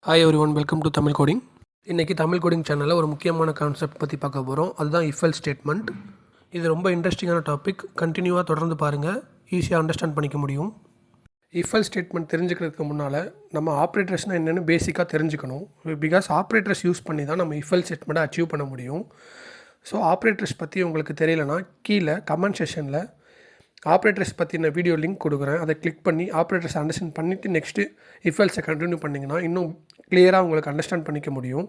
Hi every one, welcome to Tamil coding. இன்றைக்கி Tamil coding சேனலில் ஒரு முக்கியமான கான்செப்ட் பற்றி பார்க்க போகிறோம். அதுதான் இஃப் எல்ஸ் ஸ்டேட்மெண்ட். இது ரொம்ப இன்ட்ரெஸ்டிங்கான டாபிக். கண்டினியூவாக தொடர்ந்து பாருங்கள், ஈஸியாக அண்டர்ஸ்டாண்ட் பண்ணிக்க முடியும். இஃப் எல்ஸ் ஸ்டேட்மெண்ட் தெரிஞ்சுக்கிறதுக்கு முன்னால் நம்ம ஆப்ரேட்டர்ஸ்னால் என்னென்னு பேசிக்காக தெரிஞ்சுக்கணும். பிகாஸ் ஆப்ரேட்டர்ஸ் யூஸ் பண்ணி தான் நம்ம இஃப் எல்ஸ் ஸ்டேட்மெண்ட்டை அச்சீவ் பண்ண முடியும். ஸோ ஆப்ரேட்டர்ஸ் பற்றி உங்களுக்கு தெரியலனா கீழே கமெண்ட் செஷனில் ஆப்ரேட்டர்ஸ் பற்றின வீடியோ லிங்க் கொடுக்குறேன். அதை கிளிக் பண்ணி ஆப்ரேட்டர்ஸ் அண்டர்ஸ்டாண்ட் பண்ணிவிட்டு நெக்ஸ்ட்டு இஃப் எல்ஸை கண்டினியூ பண்ணிங்கன்னா இன்னும் கிளியராக உங்களுக்கு அண்டர்ஸ்டாண்ட் பண்ணிக்க முடியும்.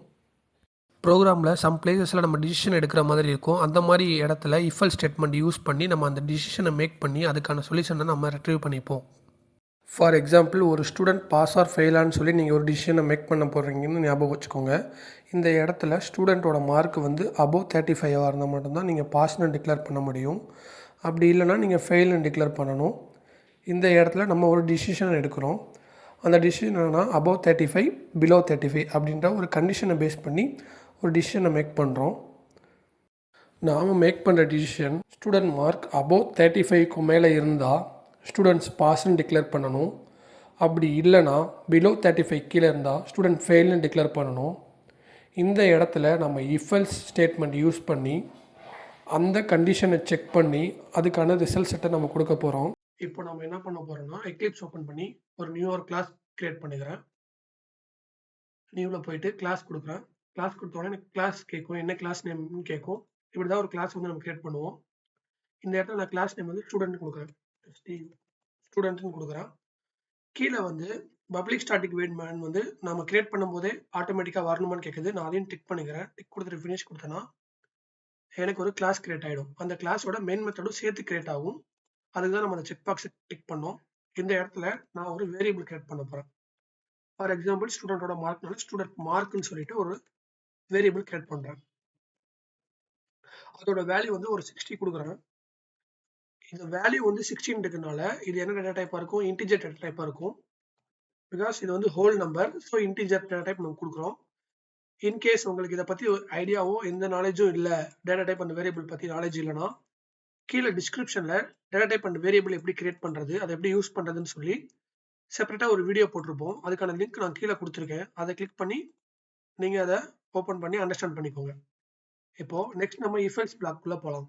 ப்ரோக்ராமில் சம் பிளேசஸில் நம்ம டிசிஷன் எடுக்கிற மாதிரி இருக்கும். அந்த மாதிரி இடத்துல இஃப் எல்ஸ் ஸ்டேட்மெண்ட் யூஸ் பண்ணி நம்ம அந்த டிசிஷனை மேக் பண்ணி அதுக்கான சொல்யூஷனை நம்ம ரெட்ரீவ் பண்ணிப்போம். ஃபார் எக்ஸாம்பிள், ஒரு ஸ்டூடெண்ட் பாஸ் ஆர் ஃபெயிலான்னு சொல்லி நீங்கள் ஒரு டிசிஷனை மேக் பண்ண போடுறீங்கன்னு ஞாபகம் வச்சுக்கோங்க. இந்த இடத்துல ஸ்டூடெண்ட்டோட மார்க் வந்து அபோவ் 35 இருந்தால் மட்டும்தான் நீங்கள் பாஸ்ன்னு டிக்ளேர் பண்ண முடியும். அப்படி இல்லைனா நீங்கள் ஃபெயில்னு டிக்ளேர் பண்ணணும். இந்த இடத்துல நம்ம ஒரு டிசிஷன் எடுக்கிறோம். அந்த டிசிஷன் என்னென்னா அபோவ் 35 பிலோ 35 அப்படின்ற ஒரு கண்டிஷனை பேஸ் பண்ணி ஒரு டிசிஷனை மேக் பண்ணுறோம். நாம் மேக் பண்ணுற டிசிஷன் ஸ்டூடெண்ட் மார்க் அபோவ் 35க்கு மேலே இருந்தால் ஸ்டூடெண்ட்ஸ் பாஸ்ன்னு டிக்ளேர் பண்ணணும். அப்படி இல்லைனா பிலோ 35 கீழே இருந்தால் ஸ்டூடெண்ட் ஃபெயில்னு டிக்ளேர் பண்ணணும். இந்த இடத்துல நம்ம இஃப் எல்ஸ் ஸ்டேட்மெண்ட் யூஸ் பண்ணி அந்த கண்டிஷனை செக் பண்ணி அதுக்கான ரிசல்ட் செட்டை நம்ம கொடுக்க போகிறோம். இப்போ நம்ம என்ன பண்ண போகிறோம்னா, எக்லிப்ஸ் ஓப்பன் பண்ணி ஒரு நியூவர் கிளாஸ் கிரியேட் பண்ணிக்கிறேன். நியூவில் போயிட்டு கிளாஸ் கொடுக்குறேன். கிளாஸ் கொடுத்தோடனே எனக்கு கிளாஸ் கேட்கும், என்ன கிளாஸ் நேம்னு கேட்கும். இப்படி தான் ஒரு கிளாஸ் வந்து நம்ம கிரியேட் பண்ணுவோம். இந்த இடத்துல நான் கிளாஸ் நேம் வந்து ஸ்டூடெண்ட் கொடுக்குறேன், ஸ்டூடெண்ட்னு கொடுக்குறேன். கீழே வந்து பப்ளிக் ஸ்டாட்டிக் வெயிட் மேன் வந்து நம்ம கிரியேட் பண்ணும்போதே ஆட்டோமேட்டிக்காக வரணுமான்னு கேட்குது. நான் அதையும் டிக் பண்ணிக்கிறேன். டிக் கொடுத்துட்டு ஃபினிஷ் கொடுத்தேன்னா எனக்கு ஒரு கிளாஸ் கிரியேட் ஆகிடும். அந்த கிளாஸோட மெயின் மெத்தடும் சேர்த்து கிரியேட் ஆகும். அதுக்கு தான் நம்ம அந்த செக் பாக்ஸை டிக் பண்ணோம். இந்த இடத்துல நான் ஒரு வேரியபிள் கிரியேட் பண்ண போகிறேன். ஃபார் எக்ஸாம்பிள், ஸ்டூடெண்டோட மார்க்னால ஸ்டூடெண்ட் மார்க்னு சொல்லிட்டு ஒரு வேரியபிள் கிரியேட் பண்ணுறேன். அதோட வேல்யூ வந்து ஒரு 60 கொடுக்குறேன். இந்த வேல்யூ வந்து 16 இருக்கிறதுனால இது என்ன டேட்டா டைப்பாக இருக்கும்? இன்டிஜர் டேட்டா டைப்பாக இருக்கும். பிகாஸ் இது வந்து whole number, so integer data type நம்ம கொடுக்குறோம். இன்கேஸ் உங்களுக்கு இதை பற்றி ஐடியாவோ எந்த நாலேஜும் இல்லை, டேட்டா டைப் அந்த வேரியபிள் பற்றி நாலேஜ் இல்லைனா கீழே டிஸ்கிரிப்ஷனில் டேட்டா டைப் அண்ட் வேரியபிள் எப்படி கிரியேட் பண்ணுறது, அதை எப்படி யூஸ் பண்ணுறதுன்னு சொல்லி செப்பரேட்டாக ஒரு வீடியோ போட்டிருப்போம். அதுக்கான லிங்க் நான் கீழே கொடுத்துருக்கேன். அதை கிளிக் பண்ணி நீங்கள் அதை ஓப்பன் பண்ணி அண்டர்ஸ்டாண்ட் பண்ணிக்கோங்க. இப்போது நெக்ஸ்ட் நம்ம இஃப் எல்ஸ் பிளாக்குள்ளே போகலாம்.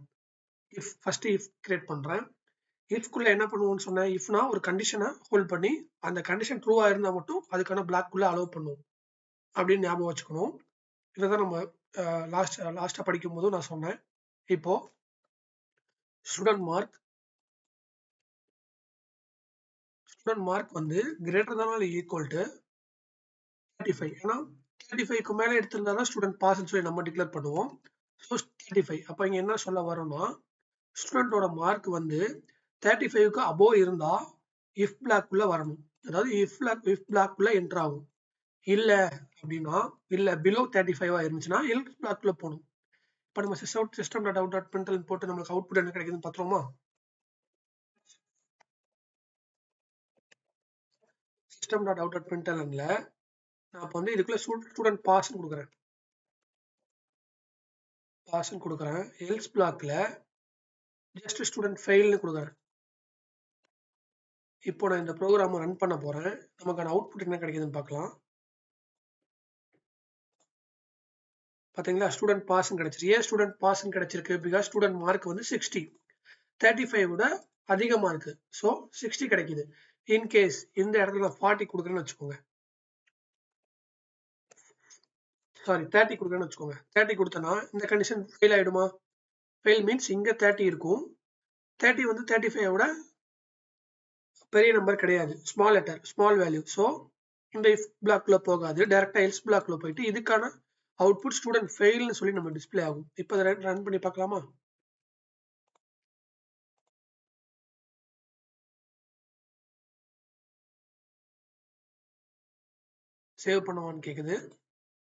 ஃபஸ்ட்டு இஃப் கிரியேட் பண்ணுறேன். இஃப்குள்ளே என்ன பண்ணுவோம்னு சொன்னேன், இஃப்னா ஒரு கண்டிஷனை ஹோல்ட் பண்ணி அந்த கண்டிஷன் ட்ரூவாக இருந்தால் மட்டும் அதுக்கான பிளாக்குள்ளே அலோவ் பண்ணுவோம் அப்படின்னு ஞாபகம் வச்சுக்கணும். இதை தான் நம்ம லாஸ்ட்டாக படிக்கும் போதும் நான் சொன்னேன். இப்போது ஸ்டூடெண்ட் மார்க் வந்து greater than R equal to 35. ஏன்னா 35க்கு மேலே எடுத்திருந்தா தான் ஸ்டூடெண்ட் பாஸ்ன்னு சொல்லி நம்ம டிக்ளேர் பண்ணுவோம். ஸோ 35. அப்போ இங்கே என்ன சொல்ல வரோம்னா, ஸ்டூடெண்டோட மார்க் வந்து 35க்கு அபோவ் இருந்தால் இஃப் பிளாக்குள்ளே வரணும். அதாவது இஃப் பிளாக்குள்ளே என்டர் ஆகும். இல்லை அப்படின்னா, இல்லை பிலோ 35 இருந்துச்சுன்னா எல்ஸ் பிளாக்குள்ளே போகணும். இப்போ நம்ம system dot out dot brindle போட்டு நம்மளுக்கு அவுட்புட் என்ன கிடைக்குதுன்னு பார்த்துருவோமா? சிஸ்டம் டாட் அவுட் டாட் பிரிண்டல்ல நான் இப்போ வந்து இதுக்குள்ள ஸ்டூடெண்ட் பாஸ்ன்னு கொடுக்குறேன். எல்ஸ் பிளாக்ல ஜஸ்ட் ஸ்டூடெண்ட் ஃபெயில்னு கொடுக்குறேன். இப்போ நான் இந்த ப்ரோக்ராமை ரன் பண்ண போகிறேன். நமக்கான அவுட்புட் என்ன கிடைக்குதுன்னு பார்க்கலாம். பார்த்தீங்களா, ஸ்டூடெண்ட் பாஸ்ன்னு கிடைச்சிருக்கு. ஏன் ஸ்டூடெண்ட் பாஸ்ன்னு கிடைச்சிருக்கு? பிகாஸ் ஸ்டூடெண்ட் மார்க் வந்து 60, 35 விட அதிகமாக இருக்குது. ஸோ 60 கிடைக்குது. இன்கேஸ் இந்த இடத்துல நான் 40 கொடுக்குறேன்னு வச்சுக்கோங்க, சாரி 30 கொடுக்குறேன்னு வச்சுக்கோங்க. 30 கொடுத்தனா இந்த கண்டிஷன் ஃபெயில் ஆகிடுமா? ஃபெயில் மீன்ஸ் இங்கே 30 இருக்கும். 30 வந்து 35 விட பெரிய நம்பர் கிடையாது, small letter, small value. So இந்த இஃப் பிளாக்ல போகாது, டைரக்டா எல்ஸ் பிளாக்ல போயிட்டு இதுக்கான அவுட்புட் ஸ்டூடெண்ட் ஃபெயில்னு சொல்லி நம்ம டிஸ்பிளே ஆகும். இப்போ அதை ரன் பண்ணி பார்க்கலாமா? சேவ் பண்ணுவான்னு கேட்குது.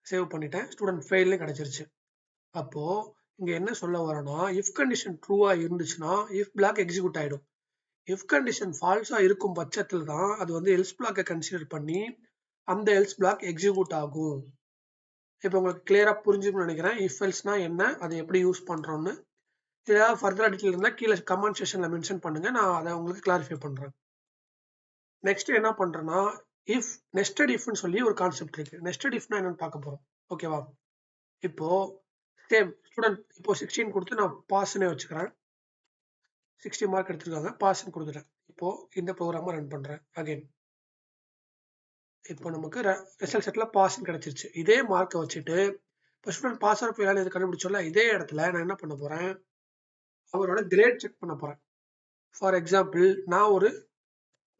சேவ் பண்ணிட்டேன். ஸ்டூடெண்ட் ஃபெயில்னு கிடைச்சிருச்சு. அப்போ இங்க என்ன சொல்ல வரோம்னா, இஃப் கண்டிஷன் ட்ரூவா இருந்துச்சுன்னா இஃப் பிளாக் எக்ஸிக்யூட் ஆயிடும். இஃப் கண்டிஷன் ஃபால்ஸா இருக்கும் பட்சத்தில் தான் அது வந்து எல்ஸ் பிளாக்கை கன்சிடர் பண்ணி அந்த எல்ஸ் பிளாக் எக்ஸிக்யூட் ஆகும். இப்போ உங்களுக்கு கிளியரா புரிஞ்சுக்கணும்னு நினைக்கிறேன். இஃப் எல்ஸ்னா என்ன, அதை எப்படி யூஸ் பண்றோம்னு. ஏதாவது ஃபர்தரா டீட்டெயில் இருந்தால் கீழே கமெண்ட் செக்ஷன்ல மென்ஷன் பண்ணுங்க, நான் அதை உங்களுக்கு கிளாரிஃபை பண்றேன். நெக்ஸ்ட் என்ன பண்றேன்னா, இஃப் நெஸ்டட் இஃப்னு சொல்லி ஒரு கான்செப்ட் இருக்கு. நெஸ்டட் இஃப்னா என்னன்னு பார்க்க போறோம். ஓகேவா? இப்போ சேம் ஸ்டூடெண்ட் இப்போ 16 கொடுத்து நான் பாஸ்னே வச்சுக்கிறேன். 60 மார்க் எடுத்திருக்காங்க, பாஸ்ன்னு கொடுத்துட்டேன். இப்போ இந்த ப்ரோக்ராமை ரன் பண்றேன் அகைன். இப்போ நமக்கு ரிசல்ட் செட்ல பாஸ்ன்னு கிடைச்சிருச்சு. இதே மார்க்கை வச்சுட்டு இப்போ ஸ்டூடெண்ட் பாஸ் ஆர் ஃபெயில் இது கண்டுபிடிச்சோம்ல, இதே இடத்துல நான் என்ன பண்ண போறேன், அவரோட கிரேட் செக் பண்ண போறேன். ஃபார் எக்ஸாம்பிள் நான் ஒரு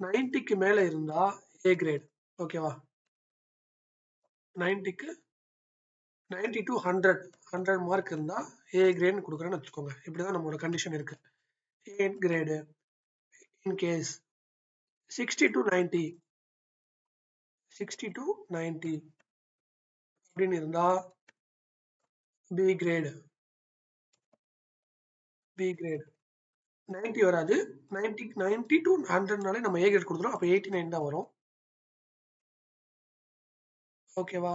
90க்கு மேல இருந்தா ஏ கிரேட். ஓகேவா? 90க்கு 90 to 100 மார்க் இருந்தா ஏ கிரேட்னு கொடுக்குறேன்னு வச்சுக்கோங்க. இப்படிதான் நம்மளோட கண்டிஷன் இருக்கு. A grade in case 60 to 90 அப்படின்னு இருந்தா பி கிரேடு 90 வராது. 90 to 100னாலே நம்ம ஏ கிரேட் கொடுத்துரும். அப்போ 89 தான் வரும். ஓகேவா?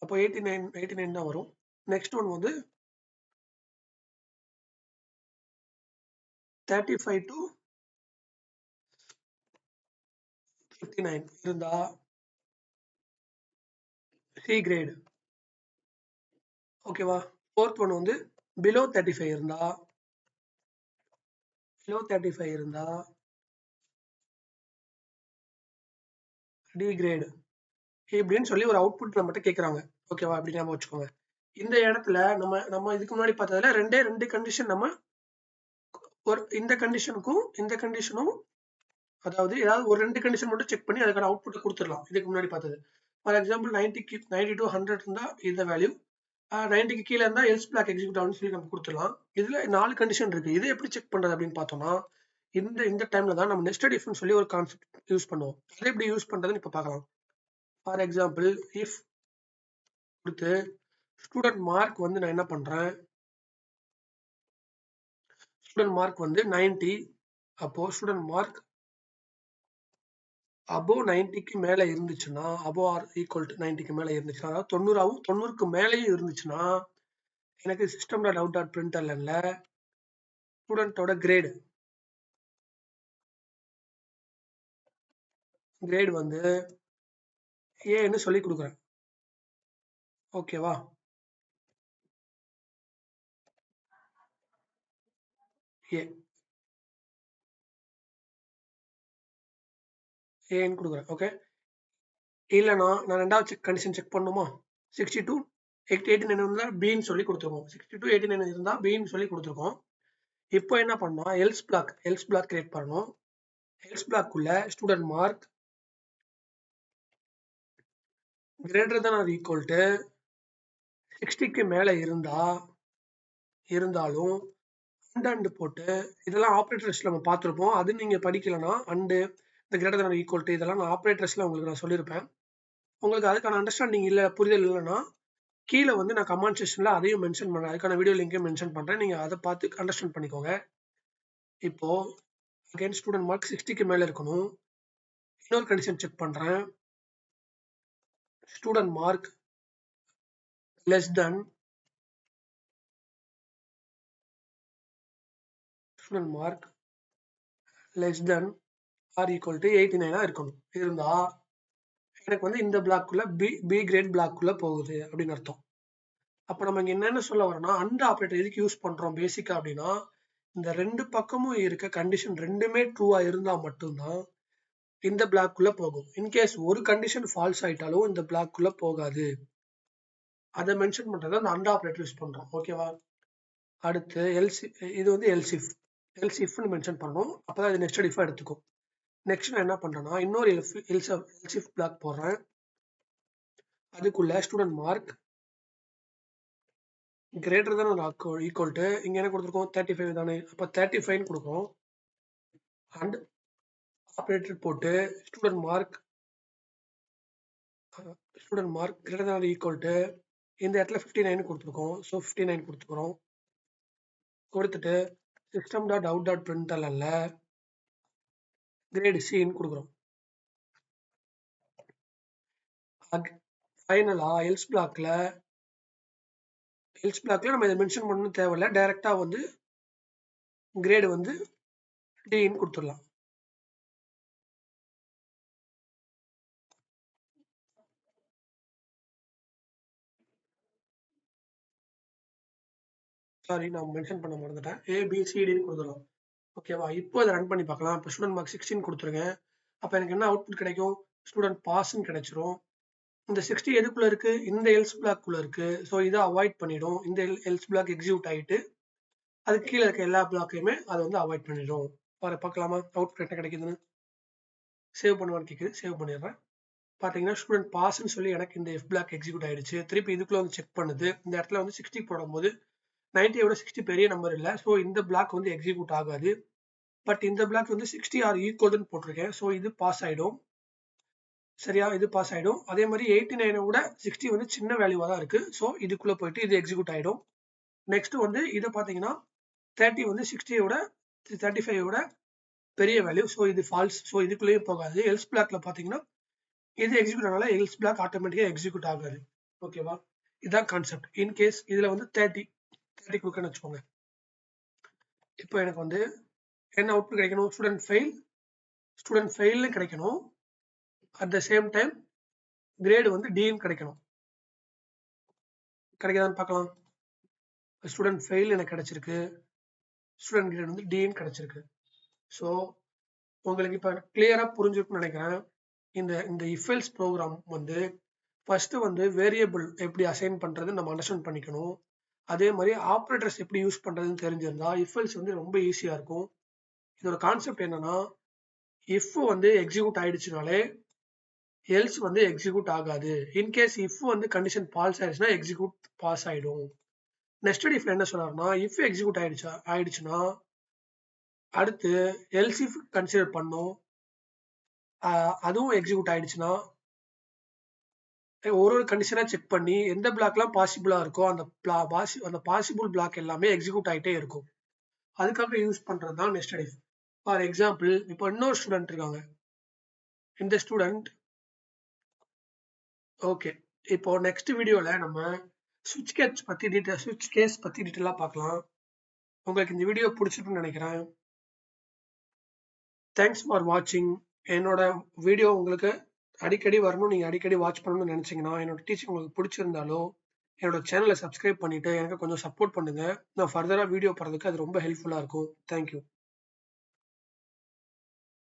அப்போ 89 தான் வரும். நெக்ஸ்ட் ஒன் வந்து 35 to 59 இருந்தா சி கிரேடு. ஓகேவா? ஃபோர்த் ஒன் வந்து பிலோ 35 இருந்தா டி கிரேடு. இப்படின்னு சொல்லி ஒரு அவுட்புட் நம்மகிட்ட கேட்குறாங்க. ஓகேவா? அப்படி ஞாபகம் வச்சுக்கோங்க. இந்த இடத்துல நம்ம இதுக்கு முன்னாடி பார்த்ததுல ரெண்டு கண்டிஷன் நம்ம ஒரு இந்த கண்டிஷனும் அதாவது ஏதாவது ஒரு 2 கண்டிஷன் மட்டும் செக் பண்ணி அதுக்கான அவுட்புட் கொடுத்துடலாம். இதுக்கு முன்னாடி பார்த்தது. ஃபார் எக்ஸாம்பிள் 90 to 100 இருந்தா இந்த வேல்யூ, 90க்கு கீழே இருந்தா எல்ஸ் பிளாக் எக்ஸிக்யூட் ஆகும்னு சொல்லி நம்ம கொடுத்துடலாம். இதுல 4 கண்டிஷன் இருக்கு. இதை எப்படி செக் பண்றது அப்படின்னு பார்த்தோம்னா, இந்த டைம்ல தான் நம்ம நெஸ்டட் இஃப்னு சொல்லி ஒரு கான்செப்ட் யூஸ் பண்ணுவோம். அதை எப்படி யூஸ் பண்றதுன்னு இப்ப பார்க்கலாம். ஃபார் எக்ஸாம்பிள் இஃப் கொடுத்து ஸ்டூடெண்ட் மார்க் வந்து நான் என்ன பண்றேன், ஸ்டூடெண்ட் மார்க் வந்து 90. அப்போ ஸ்டூடெண்ட் மார்க் above 90க்கு மேல இருந்துச்சுன்னா, above or equal to 90க்கு மேல இருந்துச்சுன்னா, அதாவது 90க்கு மேலேயும் இருந்துச்சுன்னா, எனக்கு system.out.printlnல ஸ்டூடெண்டோட கிரேடு வந்து ஏன்னு சொல்லி கொடுக்குறேன். ஓகேவா? ஏன்னு கொடுக்குறேன். ஓகே. இல்லைனா நான் ரெண்டாவது கண்டிஷன் செக் பண்ணுமா? 62 89 இருந்தா பின்னு சொல்லி கொடுத்துருக்கோம். 62 89 இருந்தா பின்னு சொல்லி கொடுத்துருக்கோம். இப்போ என்ன பண்ணோம், எல்ஸ் பிளாக் கிரியேட் பண்ணணும். எல்ஸ் பிளாக்குள்ள student mark greater than or equal to 60க்கு மேல இருந்தாலும் அண்ட் போட்டு, இதெல்லாம் ஆப்ரேட்டர்ஸ்ல நம்ம பார்த்துருப்போம். அது நீங்க படிக்கலனா அண்டு இந்த greater than or equal to இதெல்லாம் நான் ஆப்ரேட்டர்ஸ்ல உங்களுக்கு நான் சொல்லியிருப்பேன். உங்களுக்கு அதுக்கான அண்டர்ஸ்டாண்டிங் இல்லை, புரிதல் இல்லைன்னா கீழே வந்து நான் கமெண்ட் செக்ஷன்ல அதையும் மென்ஷன் பண்றேன். அதுக்கான வீடியோ லிங்கையும் மென்ஷன் பண்றேன். நீங்க அதை பார்த்து அண்டர்ஸ்டாண்ட் பண்ணிக்கோங்க. இப்போ அகைன் ஸ்டூடெண்ட் மார்க் 60க்கு மேல இருக்கணும். இன்னொரு கண்டிஷன் செக் பண்றேன். Student mark less than R equal to 89 இருக்கணும். இருந்தா எனக்கு வந்து இந்த பிளாக்குள்ள பி கிரேட் பிளாக்குள்ள போகுது அப்படின்னு அர்த்தம். அப்ப நம்ம இங்க என்னென்ன சொல்ல வரோம்னா, அண்ட் ஆபரேட்டர் எதுக்கு யூஸ் பண்றோம் பேசிக்கா அப்படின்னா, இந்த ரெண்டு பக்கமும் இருக்க கண்டிஷன் ரெண்டுமே ட்ரூவா இருந்தா மட்டும்தான் இந்த பிளாக்குள்ள போகும். இன்கேஸ் ஒரு கண்டிஷன் ஃபால்ஸ் ஆயிட்டாலும் இந்த பிளாக்குள்ள போகாது. அதை மென்ஷன் பண்றதை அந்த அண்ட் ஆபரேட்டர் யூஸ் பண்றோம். ஓகேவா? அடுத்து இது வந்து எல்சிஃப்னு மென்ஷன் பண்ணணும். அப்பதான் இது நெஸ்டட் இஃபா எடுத்துக்கும். நெக்ஸ்ட் நான் என்ன பண்றேன்னா, இன்னொரு எல்சிஃப் பிளாக் போடுறேன். அதுக்குள்ள student mark greater than or equal to இங்க என்ன கொடுத்துருக்கோம், 35 தானே. அப்ப 35 கொடுக்கும். அண்ட் ஆபரேட்டர் போட்டு student mark greater than or equal to இந்த இடத்துல 59 கொடுத்துருக்கோம். ஸோ 59 கொடுத்துக்கிறோம். கொடுத்துட்டு system.out.printlnல கிரேட் சின்னு கொடுக்குறோம். ஃபைனலா எல்ஸ் பிளாக்ல நம்ம இதை மென்ஷன் பண்ணணும் தேவையில்லை. டைரக்டா வந்து கிரேடு வந்து டின்னு கொடுத்துடலாம். சாரி நான் மென்ஷன் பண்ண மறந்துட்டேன். ABCDன்னு கொடுத்துடலாம். ஓகேவா? இப்போ இதை ரன் பண்ணி பார்க்கலாம். இப்போ ஸ்டூடெண்ட் மார்க் 16 கொடுத்துருங்க. அப்போ எனக்கு என்ன அவுட்புட் கிடைக்கும்? ஸ்டூடெண்ட் பாஸ்ன்னு கிடைச்சிரும். இந்த 60 எதுக்குள்ள இருக்கு? இந்த எல்ஸ் பிளாக்குள்ள இருக்கு. ஸோ இதை அவாய்ட் பண்ணிடும். இந்த எல்ஸ் பிளாக் எக்ஸிக்யூட் ஆகிட்டு அதுக்கு கீழே இருக்க எல்லா பிளாக்கையுமே அதை வந்து அவாய்ட் பண்ணிடும். பார்க்கலாமா அவுட்புட் என்ன கிடைக்குதுன்னு? சேவ் பண்ணுவான்னு கேட்குது. சேவ் பண்ணிடுறேன். பார்த்தீங்கன்னா ஸ்டூடெண்ட் பாஸ்ன்னு சொல்லி எனக்கு இந்த எஃப் பிளாக் எக்ஸிக்யூட் ஆயிடுச்சு. திருப்பி இதுக்குள்ள வந்து செக் பண்ணுது. இந்த இடத்துல வந்து 60 போடும்போது 90 விட 60 பெரிய நம்பர் இல்லை. ஸோ இந்த பிளாக் வந்து எக்ஸிக்யூட் ஆகாது. பட் இந்த பிளாக் வந்து 60 ஆர் ஈக்குவல்னு போட்டிருக்கேன். ஸோ இது பாஸ் ஆகிடும். சரியா? இது பாஸ் ஆகிடும். அதே மாதிரி 89 விட 60 வந்து சின்ன வேல்யூவாக தான் இருக்குது. ஸோ இதுக்குள்ளே போயிட்டு இது எக்ஸிக்யூட் ஆகிடும். நெக்ஸ்ட் வந்து இதை பார்த்தீங்கன்னா 30 வந்து 60 விட 35 விட பெரிய வேல்யூ. ஸோ இது ஃபால்ஸ். ஸோ இதுக்குள்ளேயும் போகாது. எல்ஸ் பிளாக்ல பார்த்தீங்கன்னா இது எக்ஸிக்யூட் ஆனால எல்ஸ் பிளாக் ஆட்டோமேட்டிக்காக எக்ஸிக்யூட் ஆகாது. ஓகேவா? இதுதான் கான்செப்ட். இன்கேஸ் இதில் வந்து 30 கொடுக்குன்னு வச்சுக்கோங்க. இப்போ எனக்கு வந்து என்ன அவுட்புட் கிடைக்கணும்? ஸ்டூடெண்ட் ஃபெயில்னு கிடைக்கணும். At the same time grade வந்து டின்னு கிடைக்கணும். கிடைக்குதான்னு பார்க்கலாம். ஸ்டூடெண்ட் ஃபெயில் எனக்கு கிடைச்சிருக்கு. ஸ்டூடெண்ட் கிரேட் வந்து டின்னு கிடைச்சிருக்கு. ஸோ உங்களுக்கு இப்போ கிளியராக புரிஞ்சிருக்குன்னு நினைக்கிறேன். இந்த இஃபெல்ஸ் ப்ரோக்ராம் வந்து ஃபர்ஸ்ட் வந்து வேரியபிள் எப்படி அசைன் பண்ணுறது நம்ம அண்டர்ஸ்டாண்ட் பண்ணிக்கணும். அதே மாதிரி ஆப்ரேட்டர்ஸ் எப்படி யூஸ் பண்ணுறதுன்னு தெரிஞ்சிருந்தா இஃபெல்ஸ் வந்து ரொம்ப ஈஸியாக இருக்கும். இதோட கான்செப்ட் என்னன்னா, இஃப் வந்து எக்ஸிக்யூட் ஆயிடுச்சுனாலே எல்ஸ் வந்து எக்ஸிக்யூட் ஆகாது. இன்கேஸ் இஃப் வந்து கண்டிஷன் பால்ஸ் ஆயிடுச்சுன்னா எக்ஸிக்யூட் பாஸ் ஆயிடும். நெஸ்டட் இஃப்ல என்ன சொல்றாருன்னா, இஃப் எக்ஸிக்யூட் ஆயிடுச்சுன்னா அடுத்து எல்ஸ் இஃப் கன்சிடர் பண்ணும். அதுவும் எக்ஸிக்யூட் ஆயிடுச்சுன்னா ஒரு கண்டிஷனா செக் பண்ணி எந்த பிளாக்லாம் பாசிபிளா இருக்கோ அந்த பாசிபிள் பிளாக் எல்லாமே எக்ஸிக்யூட் ஆகிட்டே இருக்கும். அதுக்காக யூஸ் பண்றது தான் நெஸ்டட் இஃப். ஃபார் எக்ஸாம்பிள், இப்போ இன்னொரு ஸ்டூடெண்ட் இருக்காங்க. இந்த ஸ்டூடெண்ட் ஓகே. இப்போ நெக்ஸ்ட் வீடியோல நம்ம ஸ்விட்ச் கேஸ் பத்தி டீட்டெயிலா பார்க்கலாம். உங்களுக்கு இந்த வீடியோ பிடிச்சிருக்குன்னு நினைக்கிறேன். தேங்க்ஸ் ஃபார் வாட்சிங். என்னோட வீடியோ உங்களுக்கு அடிக்கடி வரணும், நீங்க அடிக்கடி வாட்ச் பண்ணணும்னு நினைச்சீங்கன்னா, என்னோட டீச்சிங் உங்களுக்கு பிடிச்சிருந்தாலோ என்னோட சேனலை சப்ஸ்கிரைப் பண்ணிட்டு எனக்கு கொஞ்சம் சப்போர்ட் பண்ணுங்க. நான் ஃபர்தரா வீடியோ போடுறதுக்கு அது ரொம்ப ஹெல்ப்ஃபுல்லா இருக்கும். தேங்க்யூ.